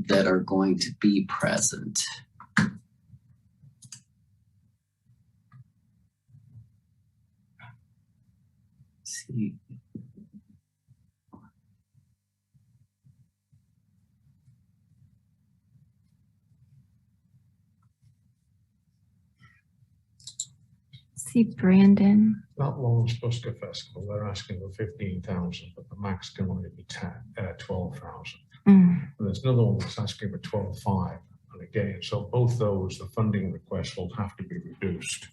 that are going to be present. Let's see. See Brandon. That Lawrence Busker Festival, they're asking for 15,000, but the max can only be 12,000. And there's another one that's asking for 12,500. And again, so both those, the funding requests will have to be reduced.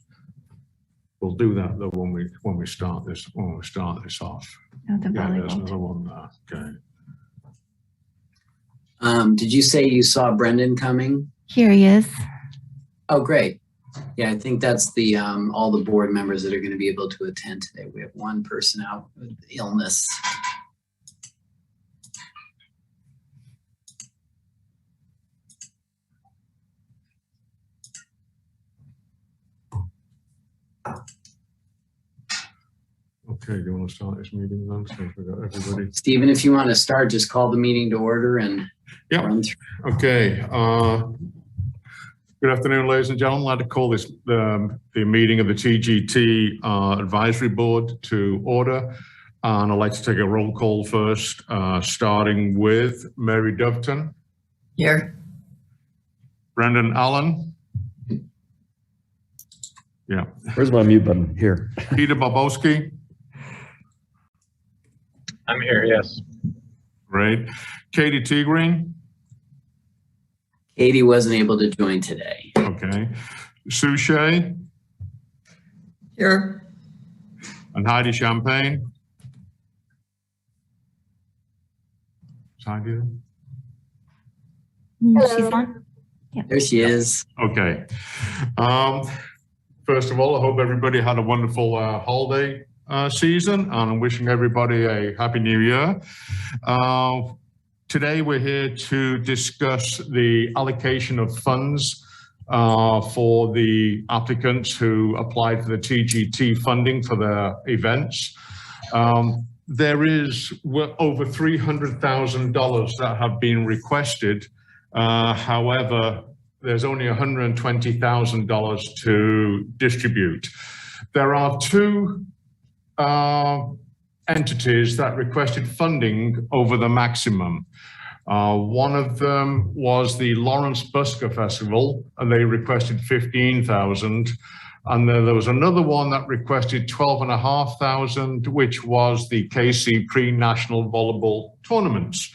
We'll do that though when we start this off. Oh, the Yeah, there's volleyball. another one there. Okay. Did you say you saw Brendan coming? Here he is. Oh, great. Yeah, I think that's the all the board members that are going to be able to attend today. We have one person out with illness. Okay, do you want to start this meeting then? So we've got everybody. Stephen, if you want to start, just call the meeting to order and run through. Okay. Good afternoon, ladies and gentlemen. I'd like to call this the meeting of the TGT Advisory Board to order. And I'd like to take a roll call first, starting with Mary Doveton. Here. Brendan Allen. Yeah. Where's my mute button? Here. Peter Bobowski. I'm here, yes. Great. Katie T. Green. Katie wasn't able to join today. Okay. Sue Shea. Here. And Heidi Champagne. Is Heidi there? She's on. Yeah. There she is. Okay. First of all, I hope everybody had a wonderful holiday season, and I'm wishing everybody a happy new year. Today, we're here to discuss the allocation of funds for the applicants who applied for the TGT funding for their events. There is over $300,000 that have been requested. However, there's only $120,000 to distribute. There are two entities that requested funding over the maximum. One of them was the Lawrence Busker Festival, and they requested 15,000. And then there was another one that requested 12,500, which was the KC Pre-National Volleyball Tournaments.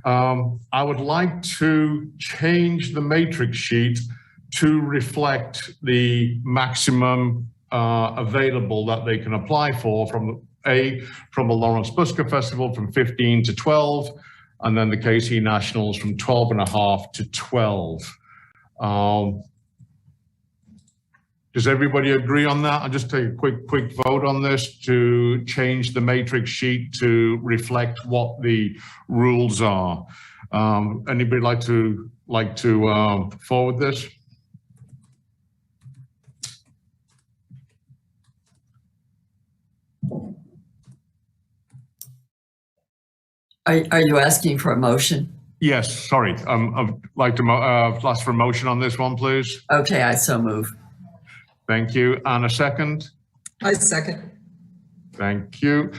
I would like to change the matrix sheet to reflect the maximum available that they can apply for from the Lawrence Busker Festival from 15 to 12, and then the KC Nationals from 12.5 to 12. Does everybody agree on that? I'll just take a quick vote on this to change the matrix sheet to reflect what the rules are. Anybody like to forward this? Are you asking for a motion? Yes, sorry. I'd like to ask for a motion on this one, please. Okay, I so move. Thank you. And a second? I second. Thank you.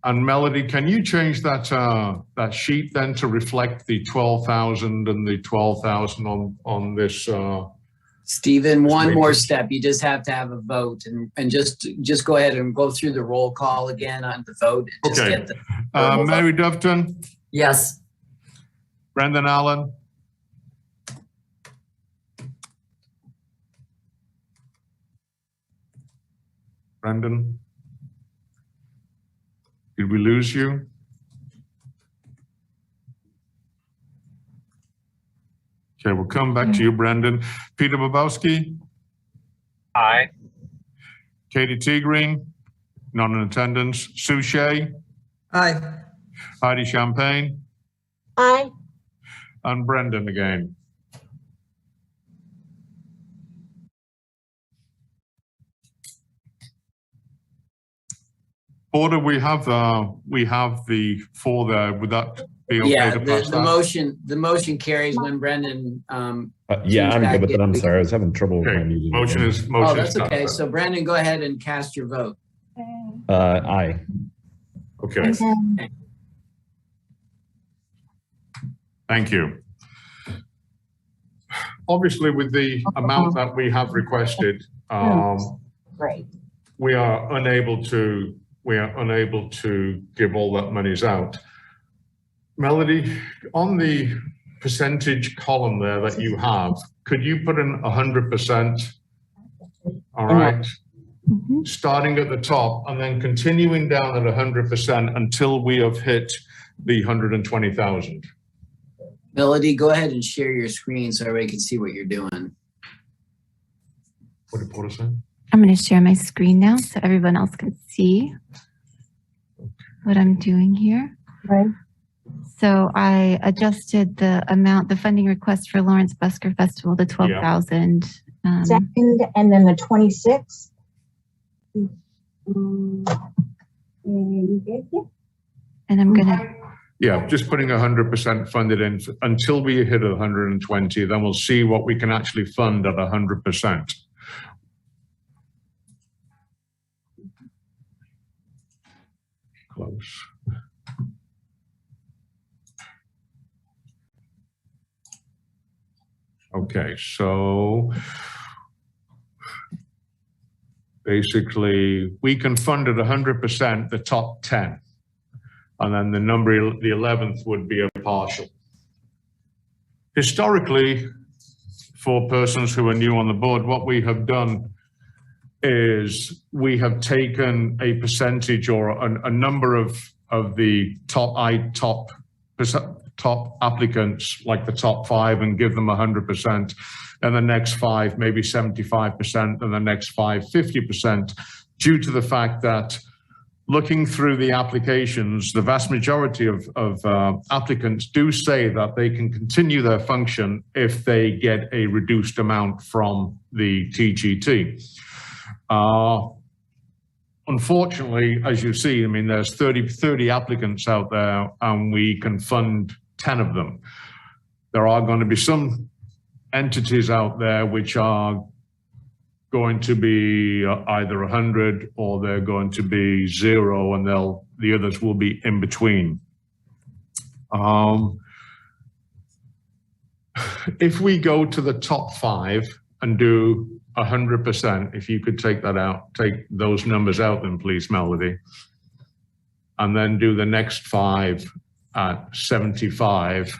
And Melody, can you change that sheet then to reflect the 12,000 and the 12,000 on this? Stephen, one more step. You just have to have a vote and just go ahead and go through the roll call again on the vote. Just Okay. get the Mary Doveton, Yes. Brendan Allen, Brendan, did we lose you? Okay, we'll come back to you, Brendan. Peter Bobowski? Aye. Katie T. Green? Not in attendance. Sue Shea? Aye. Heidi Champagne? Aye. And Brendan again. Order, we have the four there. Would that be okay Yeah, to pass the that? motion carries when Brendan, Yeah, I'm good with it. I'm Tuesday. sorry. I was having trouble with my Okay, meeting. motion is, Oh, motion that's is okay. passed. So Brandon, go ahead and cast your vote. Aye. Okay, And then thank you. Obviously, with the amount that we have requested, Great. we are unable to give all that monies out. Melody, on the percentage column there that you have, could you put in 100%? All right, mhm. starting at the top and then continuing down at 100% until we have hit the 120,000. Melody, go ahead and share your screen so everybody can see what you're doing. What did Porter say? I'm going to share my screen now so everyone else can see what I'm doing here. Right. So I adjusted the amount, the funding request for Lawrence Busker Festival to 12,000. Second, and then the 26. And I'm going to, Yeah, just putting 100% funded in until we hit 120, then we'll see what we can actually fund at 100%. Close. Okay, so basically we can fund at 100% the top 10. And then the number, the 11th would be a partial. Historically, for persons who are new on the board, what we have done is we have taken a percentage or a number of the top applicants, like the top 5, and give them 100%, and the next 5 maybe 75%, and the next 5 50%, due to the fact that looking through the applications, the vast majority of applicants do say that they can continue their function if they get a reduced amount from the TGT. Unfortunately, as you see, I mean, there's 30 applicants out there and we can fund 10 of them. There are going to be some entities out there which are going to be either 100 or they're going to be 0, and the others will be in between. If we go to the top 5 and do 100%, if you could take that out, take those numbers out then please, Melody, and then do the next 5 at 75,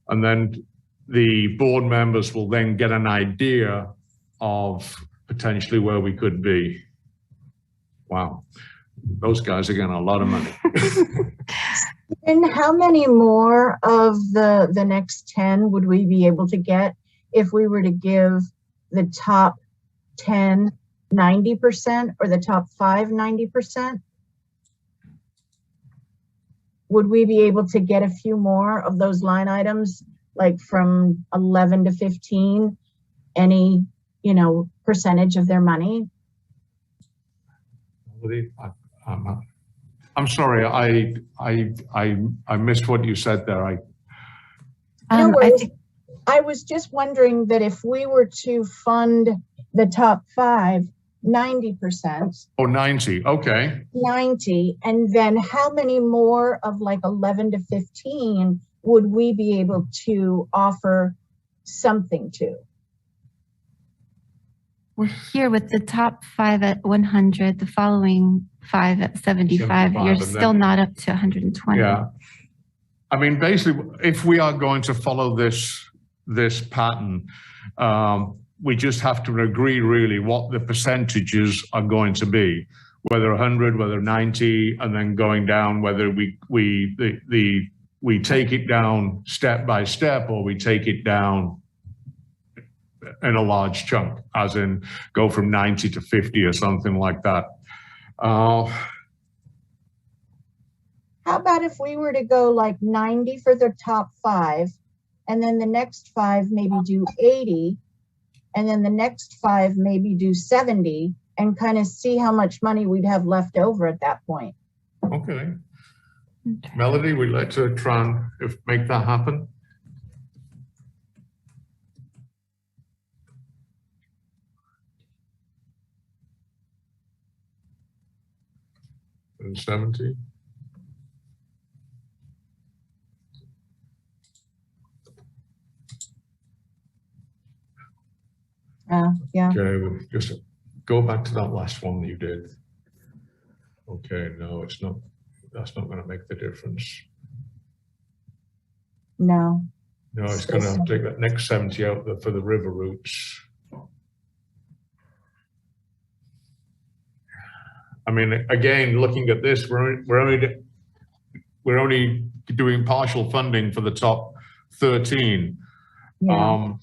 and then the board members will then get an idea of potentially where we could be. Wow, those guys are getting a lot of money. And how many more of the next 10 would we be able to get if we were to give the top 10 90% or the top 5 90%? Would we be able to get a few more of those line items, like from 11 to 15, any, you know, percentage of their money? I'm sorry, I missed what you said there. No worries. I was just wondering that if we were to fund the top 5 90%. Oh, 90, okay. 90, and then how many more of like 11 to 15 would we be able to offer something to? we're here with the top 5 at 100, the following 5 at 75. 75, You're and still then- not up to 120. Yeah. I mean, basically, if we are going to follow this pattern, we just have to agree really what the percentages are going to be, whether 100, whether 90, and then going down, whether we take it down step by step or we take it down in a large chunk, as in go from 90 to 50 or something like that. How about if we were to go like 90 for the top 5, and then the next 5 maybe do 80, and then the next 5 maybe do 70, and kind of see how much money we'd have left over at that point? Okay. Melody, we'd like to try and make that happen. And 70. Yeah. Okay, we'll just go back to that last one that you did. Okay, no, it's not. That's not going to make the difference. No. No, it's going to take that next 70 out for the river routes. I mean, again, looking at this, we're only doing partial funding for the top 13. Yeah.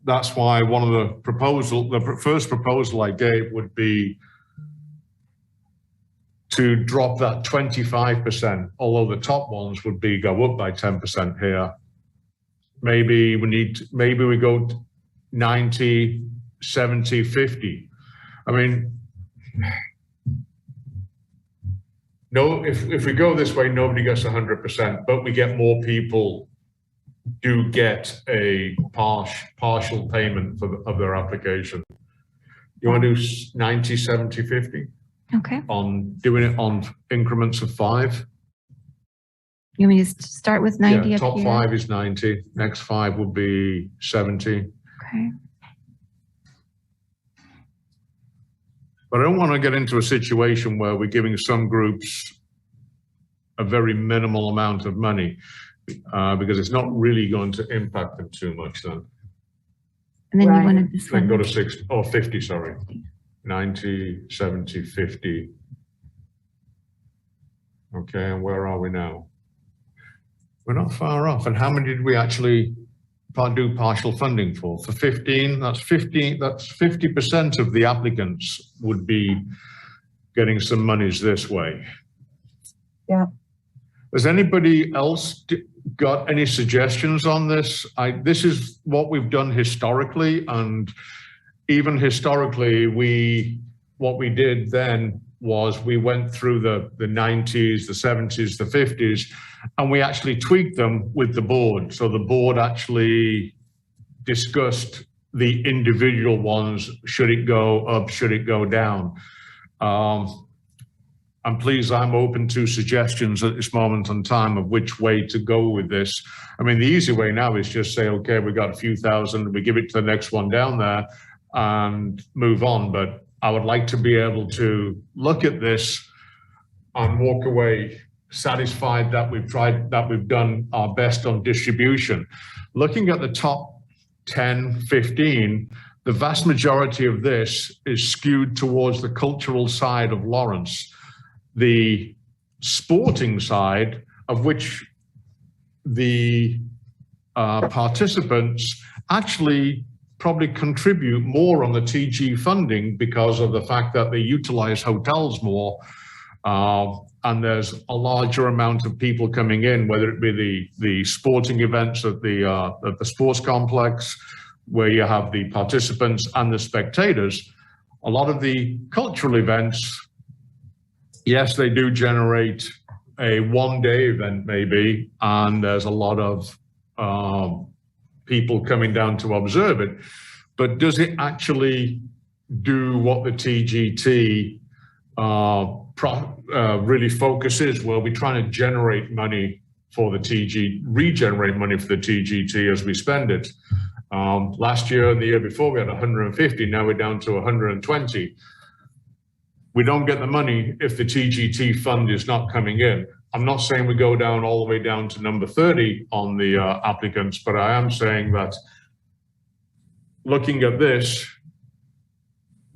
That's why one of the first proposal I gave would be to drop that 25%, although the top ones would be go up by 10% here. Maybe we go 90, 70, 50. I mean, no, if we go this way, nobody gets 100%, but we get more people do get a partial payment of their application. You want to do 90, 70, 50? Okay. On doing it on increments of 5? You want me to start with 90 Yeah, up top here? 5 is 90. Next 5 would be 70. Okay. But I don't want to get into a situation where we're giving some groups a very minimal amount of money because it's not really going to impact them too much then. And then Right. you wanted this Then one. go to 60 or 50, sorry. 90, 70, 50. Okay, and where are we now? We're not far off. And how many did we actually do partial funding for? For 15, that's 50% of the applicants would be getting some monies this way. Yeah. Has anybody else got any suggestions on this? This is what we've done historically, and even historically, what we did then was we went through the 90s, the 70s, the 50s, and we actually tweaked them with the board. So the board actually discussed the individual ones. Should it go up? Should it go down? And please, I'm open to suggestions at this moment in time of which way to go with this. I mean, the easy way now is just say, okay, we got a few thousand, we give it to the next one down there and move on. But I would like to be able to look at this and walk away satisfied that we've done our best on distribution. Looking at the top 10, 15, the vast majority of this is skewed towards the cultural side of Lawrence. The sporting side, of which the participants actually probably contribute more on the TG funding because of the fact that they utilize hotels more, and there's a larger amount of people coming in, whether it be the sporting events at the sports complex, where you have the participants and the spectators. A lot of the cultural events, yes, they do generate a one-day event maybe, and there's a lot of people coming down to observe it, but does it actually do what the TGT really focuses? Well, we're trying to generate money for the regenerate money for the TGT as we spend it. Last year and the year before, we had 150, now we're down to 120. We don't get the money if the TGT fund is not coming in. I'm not saying we go down all the way down to number 30 on the applicants, but I am saying that looking at this,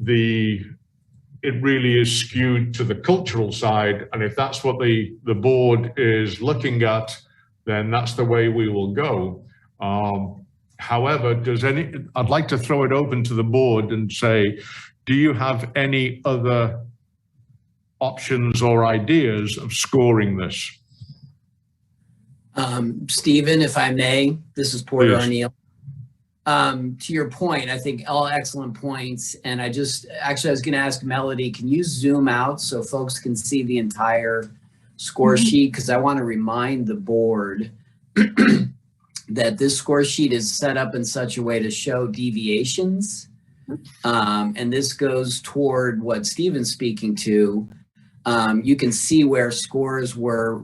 it really is skewed to the cultural side. And if that's what the board is looking at, then that's the way we will go. However, I'd like to throw it open to the board and say, do you have any other options or ideas of scoring this? Stephen, if I may, this is Porter Please. O'Neill. To your point, I think all excellent points. And I was going to ask Melody, can you zoom out so folks can see the entire score sheet, because I want to remind the board that this score sheet is set up in such a way to show deviations. And this goes toward what Stephen's speaking to. You can see where scores were,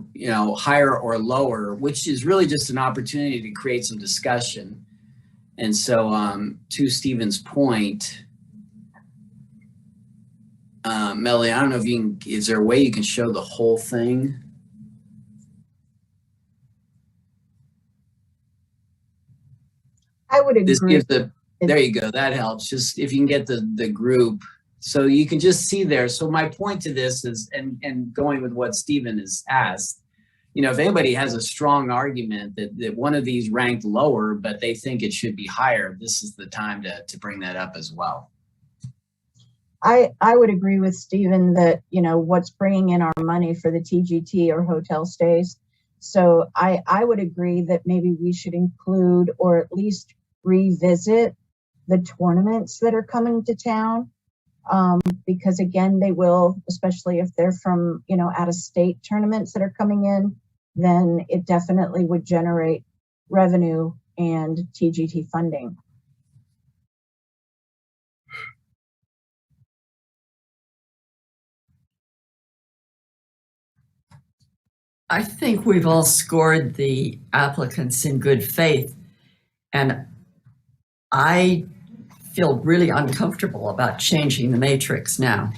higher or lower, which is really just an opportunity to create some discussion. And so to Stephen's point, Melanie, I don't know if is there a way you can show the whole thing? I would agree. This gives there you go. That helps. Just if you can get the group, so you can just see there. So my point to this is, and going with what Stephen has asked, if anybody has a strong argument that one of these ranked lower, but they think it should be higher, this is the time to bring that up as well. I would agree with Stephen that, what's bringing in our money for the TGT or hotel stays. So I would agree that maybe we should include or at least revisit the tournaments that are coming to town. Because again, they will, especially if they're from, out of state tournaments that are coming in, then it definitely would generate revenue and TGT funding. I think we've all scored the applicants in good faith, and I feel really uncomfortable about changing the matrix now.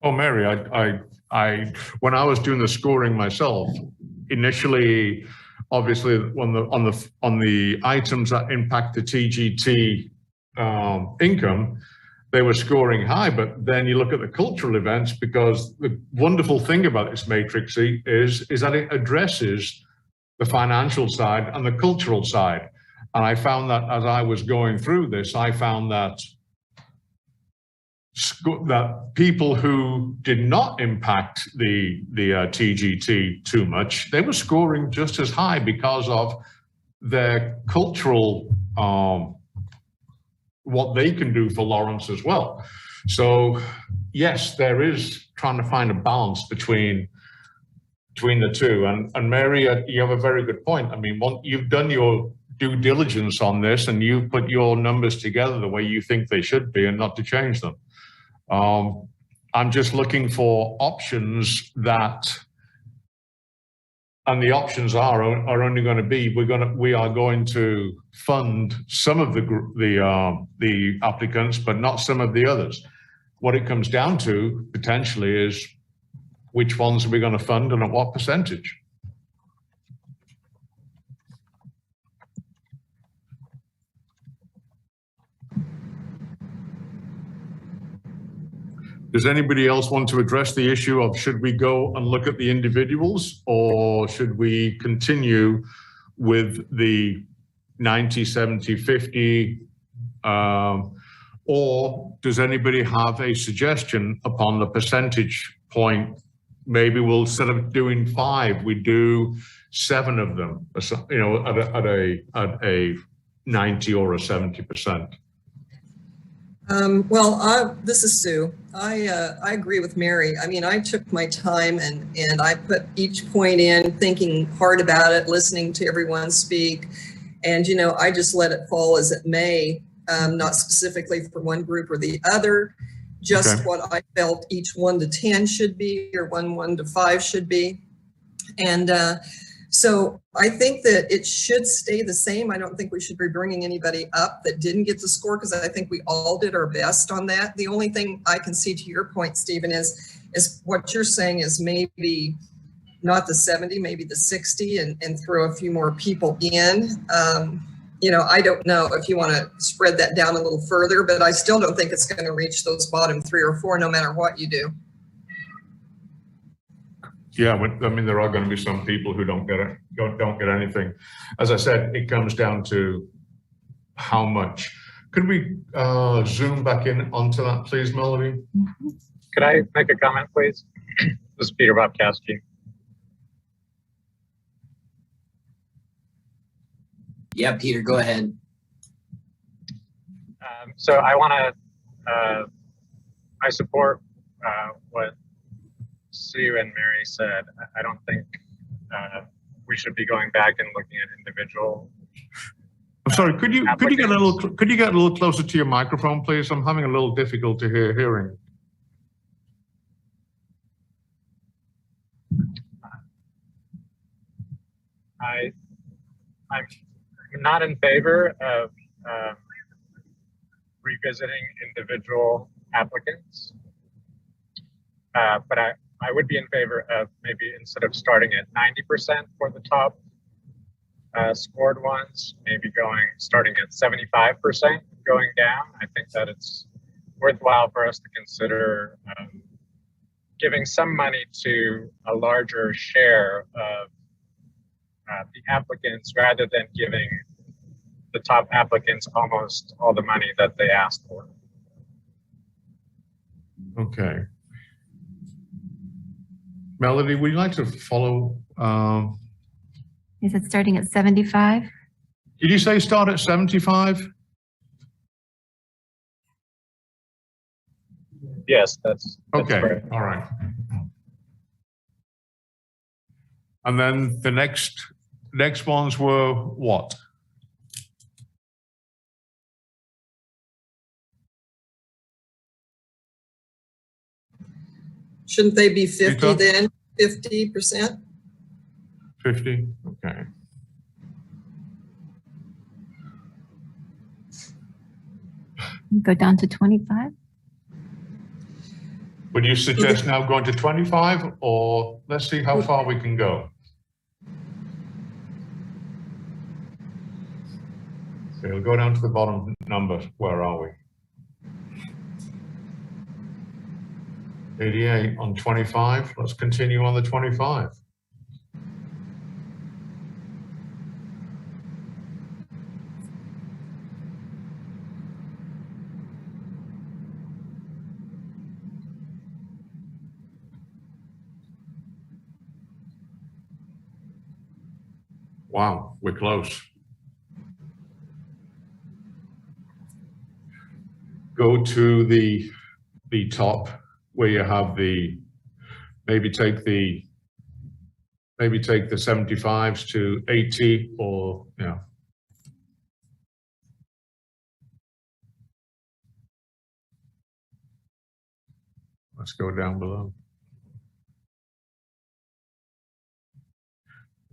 Oh, Mary, I when I was doing the scoring myself, initially, obviously on the items that impact the TGT income, they were scoring high. But then you look at the cultural events, because the wonderful thing about this matrix is that it addresses the financial side and the cultural side. And I found that as I was going through this, I found that people who did not impact the TGT too much, they were scoring just as high because of their cultural, what they can do for Lawrence as well. So yes, there is trying to find a balance between the two. And Mary, you have a very good point. I mean, you've done your due diligence on this and you put your numbers together the way you think they should be and not to change them. I'm just looking for options and the options are only going to be, we are going to fund some of the applicants, but not some of the others. What it comes down to potentially is which ones are we going to fund and at what percentage. Does anybody else want to address the issue of should we go and look at the individuals, or should we continue with the 90, 70, 50? Or does anybody have a suggestion upon the percentage point? Maybe we'll, instead of doing 5, we do 7 of them, at a 90 or a 70%. This is Sue. I agree with Mary. I mean, I took my time and I put each point in, thinking hard about it, listening to everyone speak. And, I just let it fall as it may, not specifically for one group or the other, just what I felt each 1 to 10 should be, or 1 to 5 should be. And so I think that it should stay the same. I don't think we should be bringing anybody up that didn't get the score, because I think we all did our best on that. The only thing I can see, to your point, Stephen, is what you're saying is maybe not the 70, maybe the 60, and throw a few more people in. I don't know if you want to spread that down a little further, but I still don't think it's going to reach those bottom 3 or 4, no matter what you do. Yeah, I mean, there are going to be some people who don't get it, don't get anything. As I said, it comes down to how much. Could we zoom back in onto that, please, Melody? Could I make a comment, please? This is Peter Bobkowski. Yeah, Peter, go ahead. So I want to, I support what Sue and Mary said, I don't think we should be going back and looking at individual. I'm sorry, could you get a little closer to your microphone, please? I'm having a little difficulty hearing. I'm not in favor of revisiting individual applicants, but I would be in favor of maybe instead of starting at 90% for the top scored ones, maybe starting at 75%, going down. I think that it's worthwhile for us to consider giving some money to a larger share of the applicants rather than giving the top applicants almost all the money that they asked for. Okay. Melody, would you like to follow? Is it starting at 75? Did you say start at 75? Yes, that's Okay, correct. all right. And then the next ones were what? Shouldn't they be 50 Rita? then? 50%? 50, okay. Go down to 25? Would you suggest now going to 25, or let's see how far we can go? So we'll go down to the bottom number. Where are we? 88 on 25. Let's continue on the 25. Wow, we're close. Go to the top where you have maybe take the 75s to 80, or yeah. Let's go down below.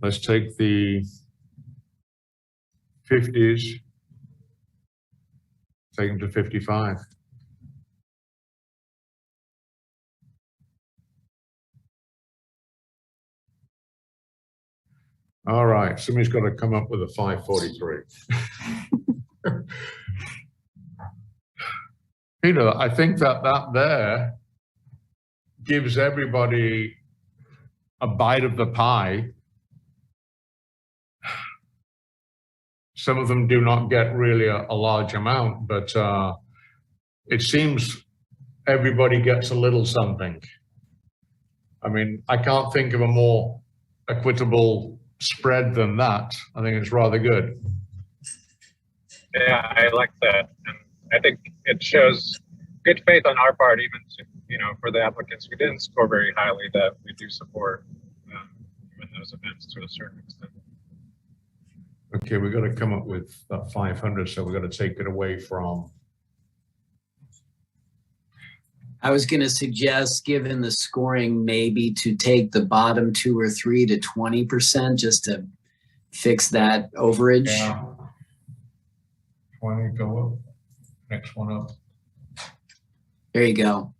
Let's take the 50s, take them to 55. All right, somebody's got to come up with a 543. Peter, I think that there gives everybody a bite of the pie. Some of them do not get really a large amount, but it seems everybody gets a little something. I mean, I can't think of a more equitable spread than that. I think it's rather good. Yeah, I like that. And I think it shows good faith on our part, even to, for the applicants who didn't score very highly, that we do support even those events to a certain extent. Okay, we've got to come up with 500, so we've got to take it away from. I was going to suggest, given the scoring, maybe to take the bottom 2 or 3 to 20% just to fix that overage. Yeah. 20, go up. Next one up. There you go.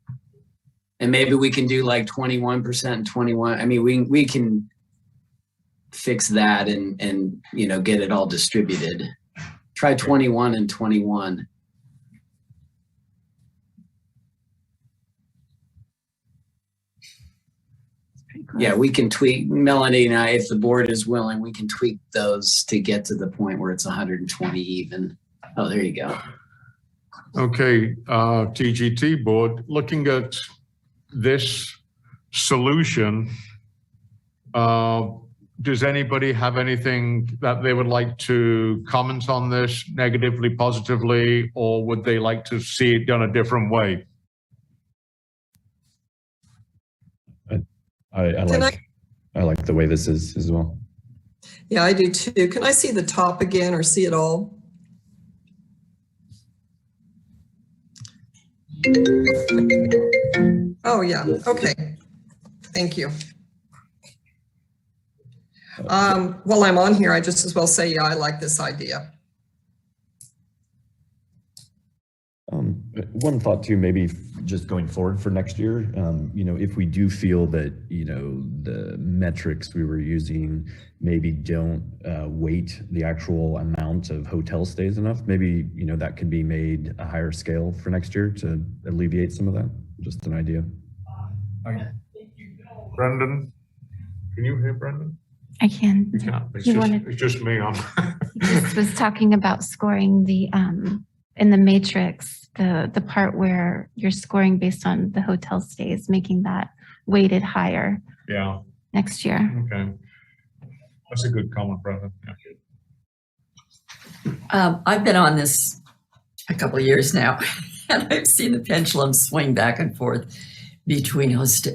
And maybe we can do like 21% and 21. I mean, we can fix that and get it all distributed. Try 21 and 21. Yeah, we can tweak, Melanie and I, if the board is willing, we can tweak those to get to the point where it's 120 even. Oh, there you go. Okay, TGT board, looking at this solution, does anybody have anything that they would like to comment on this negatively, positively, or would they like to see it done a different way? I Can like the way this is as well. Yeah, I do too. Can I see the top again or see it all? Oh, yeah. Okay. Thank you. While I'm on here, I just as well say, yeah, I like this idea. One thought too, maybe just going forward for next year, if we do feel that, the metrics we were using maybe don't weight the actual amount of hotel stays enough, maybe, that could be made a higher scale for next year to alleviate some of that. Just an idea. Brendan, can you hear Brendan? I can. You can't. It's just me. Just was talking about scoring the in the matrix, the part where you're scoring based on the hotel stays, making that weighted higher. Yeah. Next year. Okay. That's a good comment, Brendan. Yeah. I've been on this a couple of years now, and I've seen the pendulum swing back and forth between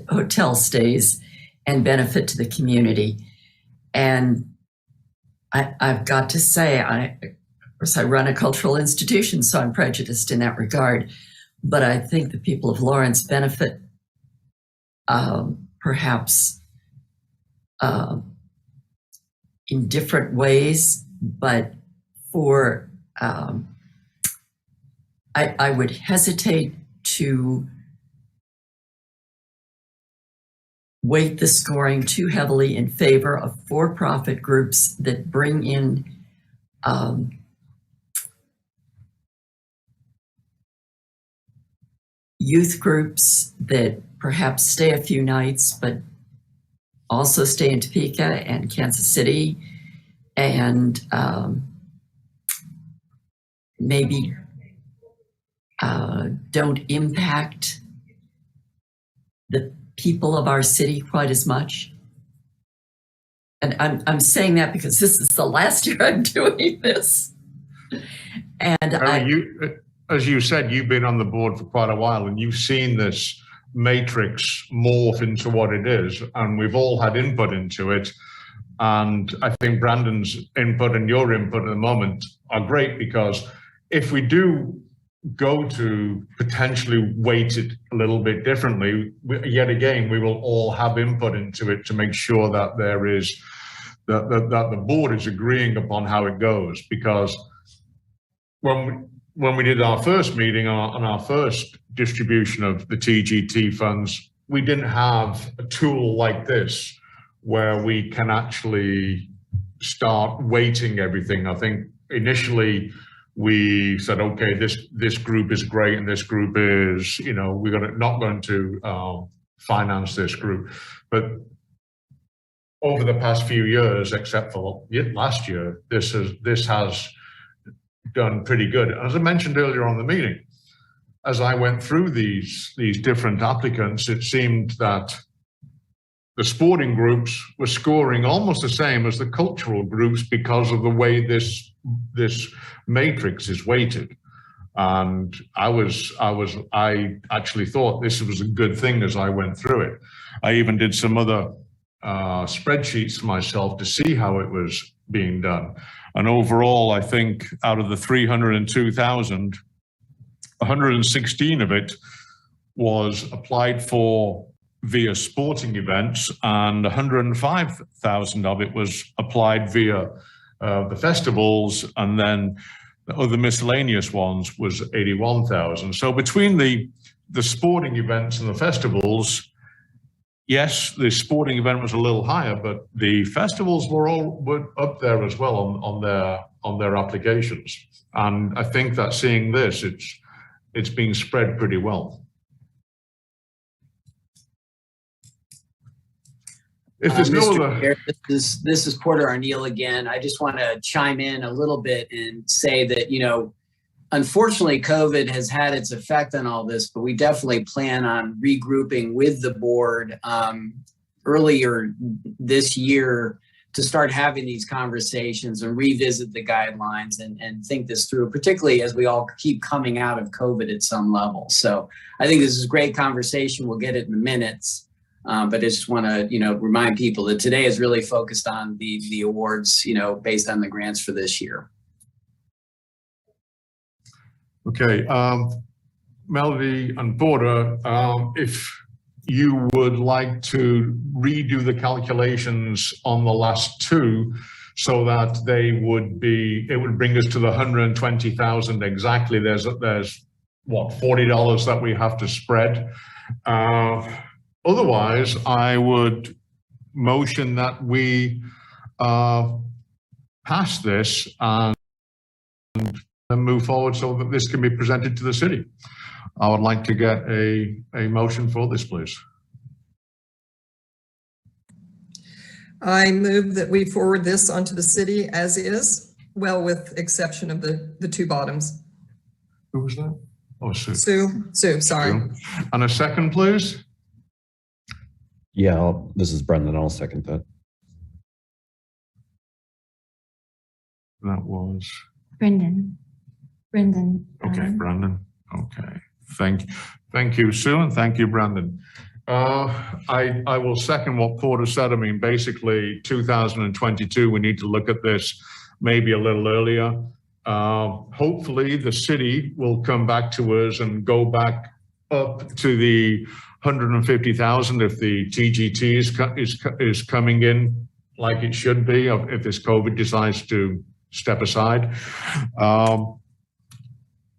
hotel stays and benefit to the community. And I've got to say, of course, I run a cultural institution, so I'm prejudiced in that regard. But I think the people of Lawrence benefit perhaps in different ways, but for I would hesitate to weight the scoring too heavily in favor of for-profit groups that bring in youth groups that perhaps stay a few nights, but also stay in Topeka and Kansas City, and maybe don't impact the people of our city quite as much. And I'm saying that because this is the last year I'm doing this. And as you said, you've been on the board for quite a while, and you've seen this matrix morph into what it is, and we've all had input into it. And I think Brandon's input and your input at the moment are great, because if we do go to potentially weight it a little bit differently, yet again, we will all have input into it to make sure that there is that the board is agreeing upon how it goes. Because when we did our first meeting on our first distribution of the TGT funds, we didn't have a tool like this where we can actually start weighting everything. I think initially we said, okay, this group is great, and this group is, we're not going to finance this group. But over the past few years, except for last year, this has done pretty good. As I mentioned earlier on the meeting, as I went through these different applicants, it seemed that the sporting groups were scoring almost the same as the cultural groups because of the way this matrix is weighted. And I actually thought this was a good thing as I went through it. I even did some other spreadsheets myself to see how it was being done. And overall, I think out of the 302,000, 116 of it was applied for via sporting events, and 105,000 of it was applied via the festivals, and then the other miscellaneous ones was 81,000. So between the sporting events and the festivals, yes, the sporting event was a little higher, but the festivals were up there as well on their applications. And I think that seeing this, it's being spread pretty well. If there's no other... Chair, this is Porter Arneal again. I just want to chime in a little bit and say that, unfortunately, COVID has had its effect on all this, but we definitely plan on regrouping with the board earlier this year to start having these conversations and revisit the guidelines and think this through, particularly as we all keep coming out of COVID at some level. So I think this is a great conversation. We'll get it in the minutes. But I just want to, remind people that today is really focused on the awards, based on the grants for this year. Okay, Melody and Border, if you would like to redo the calculations on the last two so that it would bring us to the 120,000 exactly. There's what, $40 that we have to spread. Otherwise, I would motion that we pass this and move forward so that this can be presented to the city. I would like to get a motion for this, please. I move that we forward this onto the city as is, well, with exception of the two bottoms. Who was that? Oh, Sue. Sue, sorry. Sue. And a second, please. Yeah, this is Brendan. I'll second that. That was Brendan. okay, Brandon. Okay, thank you, Sue, and thank you, Brandon. I will second what Porter said. I mean, basically, 2022, we need to look at this maybe a little earlier. Hopefully, the city will come back to us and go back up to the 150,000 if the TGT is coming in like it should be, if this COVID decides to step aside.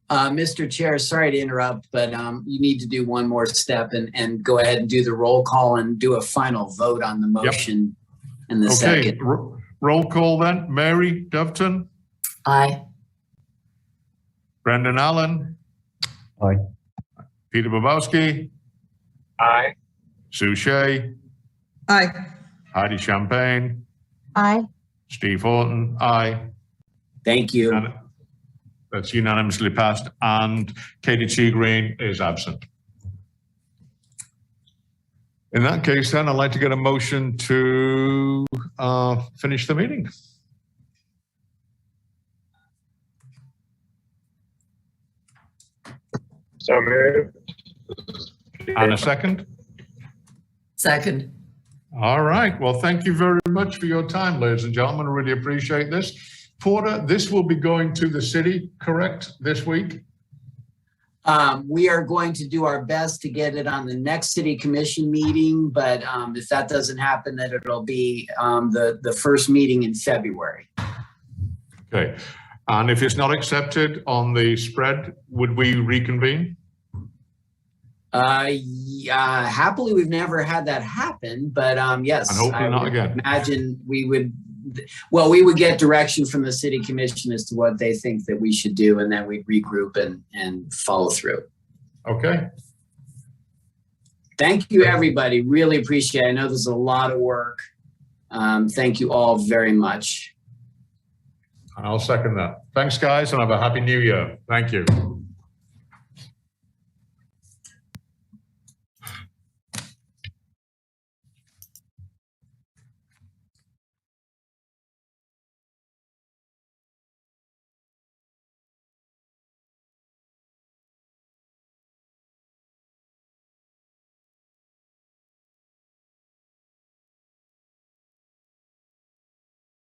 Mr. Chair, sorry to interrupt, but you need to do one more step and go ahead and do the roll call and do a final vote on the motion in the second. Roll call then. Mary Doveton. Aye. Brendan Allen. Aye. Peter Bobowski. Aye. Sue Shea. Aye. Heidi Champagne. Aye. Steve Horton. Aye. Thank you. And that's unanimously passed, and Katie T. Green is absent. In that case, then, I'd like to get a motion to finish the meeting. So moved. And a second? Second. All right. Well, thank you very much for your time, ladies and gentlemen. I really appreciate this. Porter, this will be going to the city, correct, this week? We are going to do our best to get it on the next city commission meeting, but if that doesn't happen, then it'll be the first meeting in February. Okay. And if it's not accepted on the spread, would we reconvene? Happily, we've never had that happen, but yes. And hopefully not again. Imagine we would get direction from the city commission as to what they think that we should do, and then we'd regroup and follow through. Okay. Thank you, everybody. Really appreciate it. I know there's a lot of work. Thank you all very much. I'll second that. Thanks, guys, and have a happy new year. Thank you.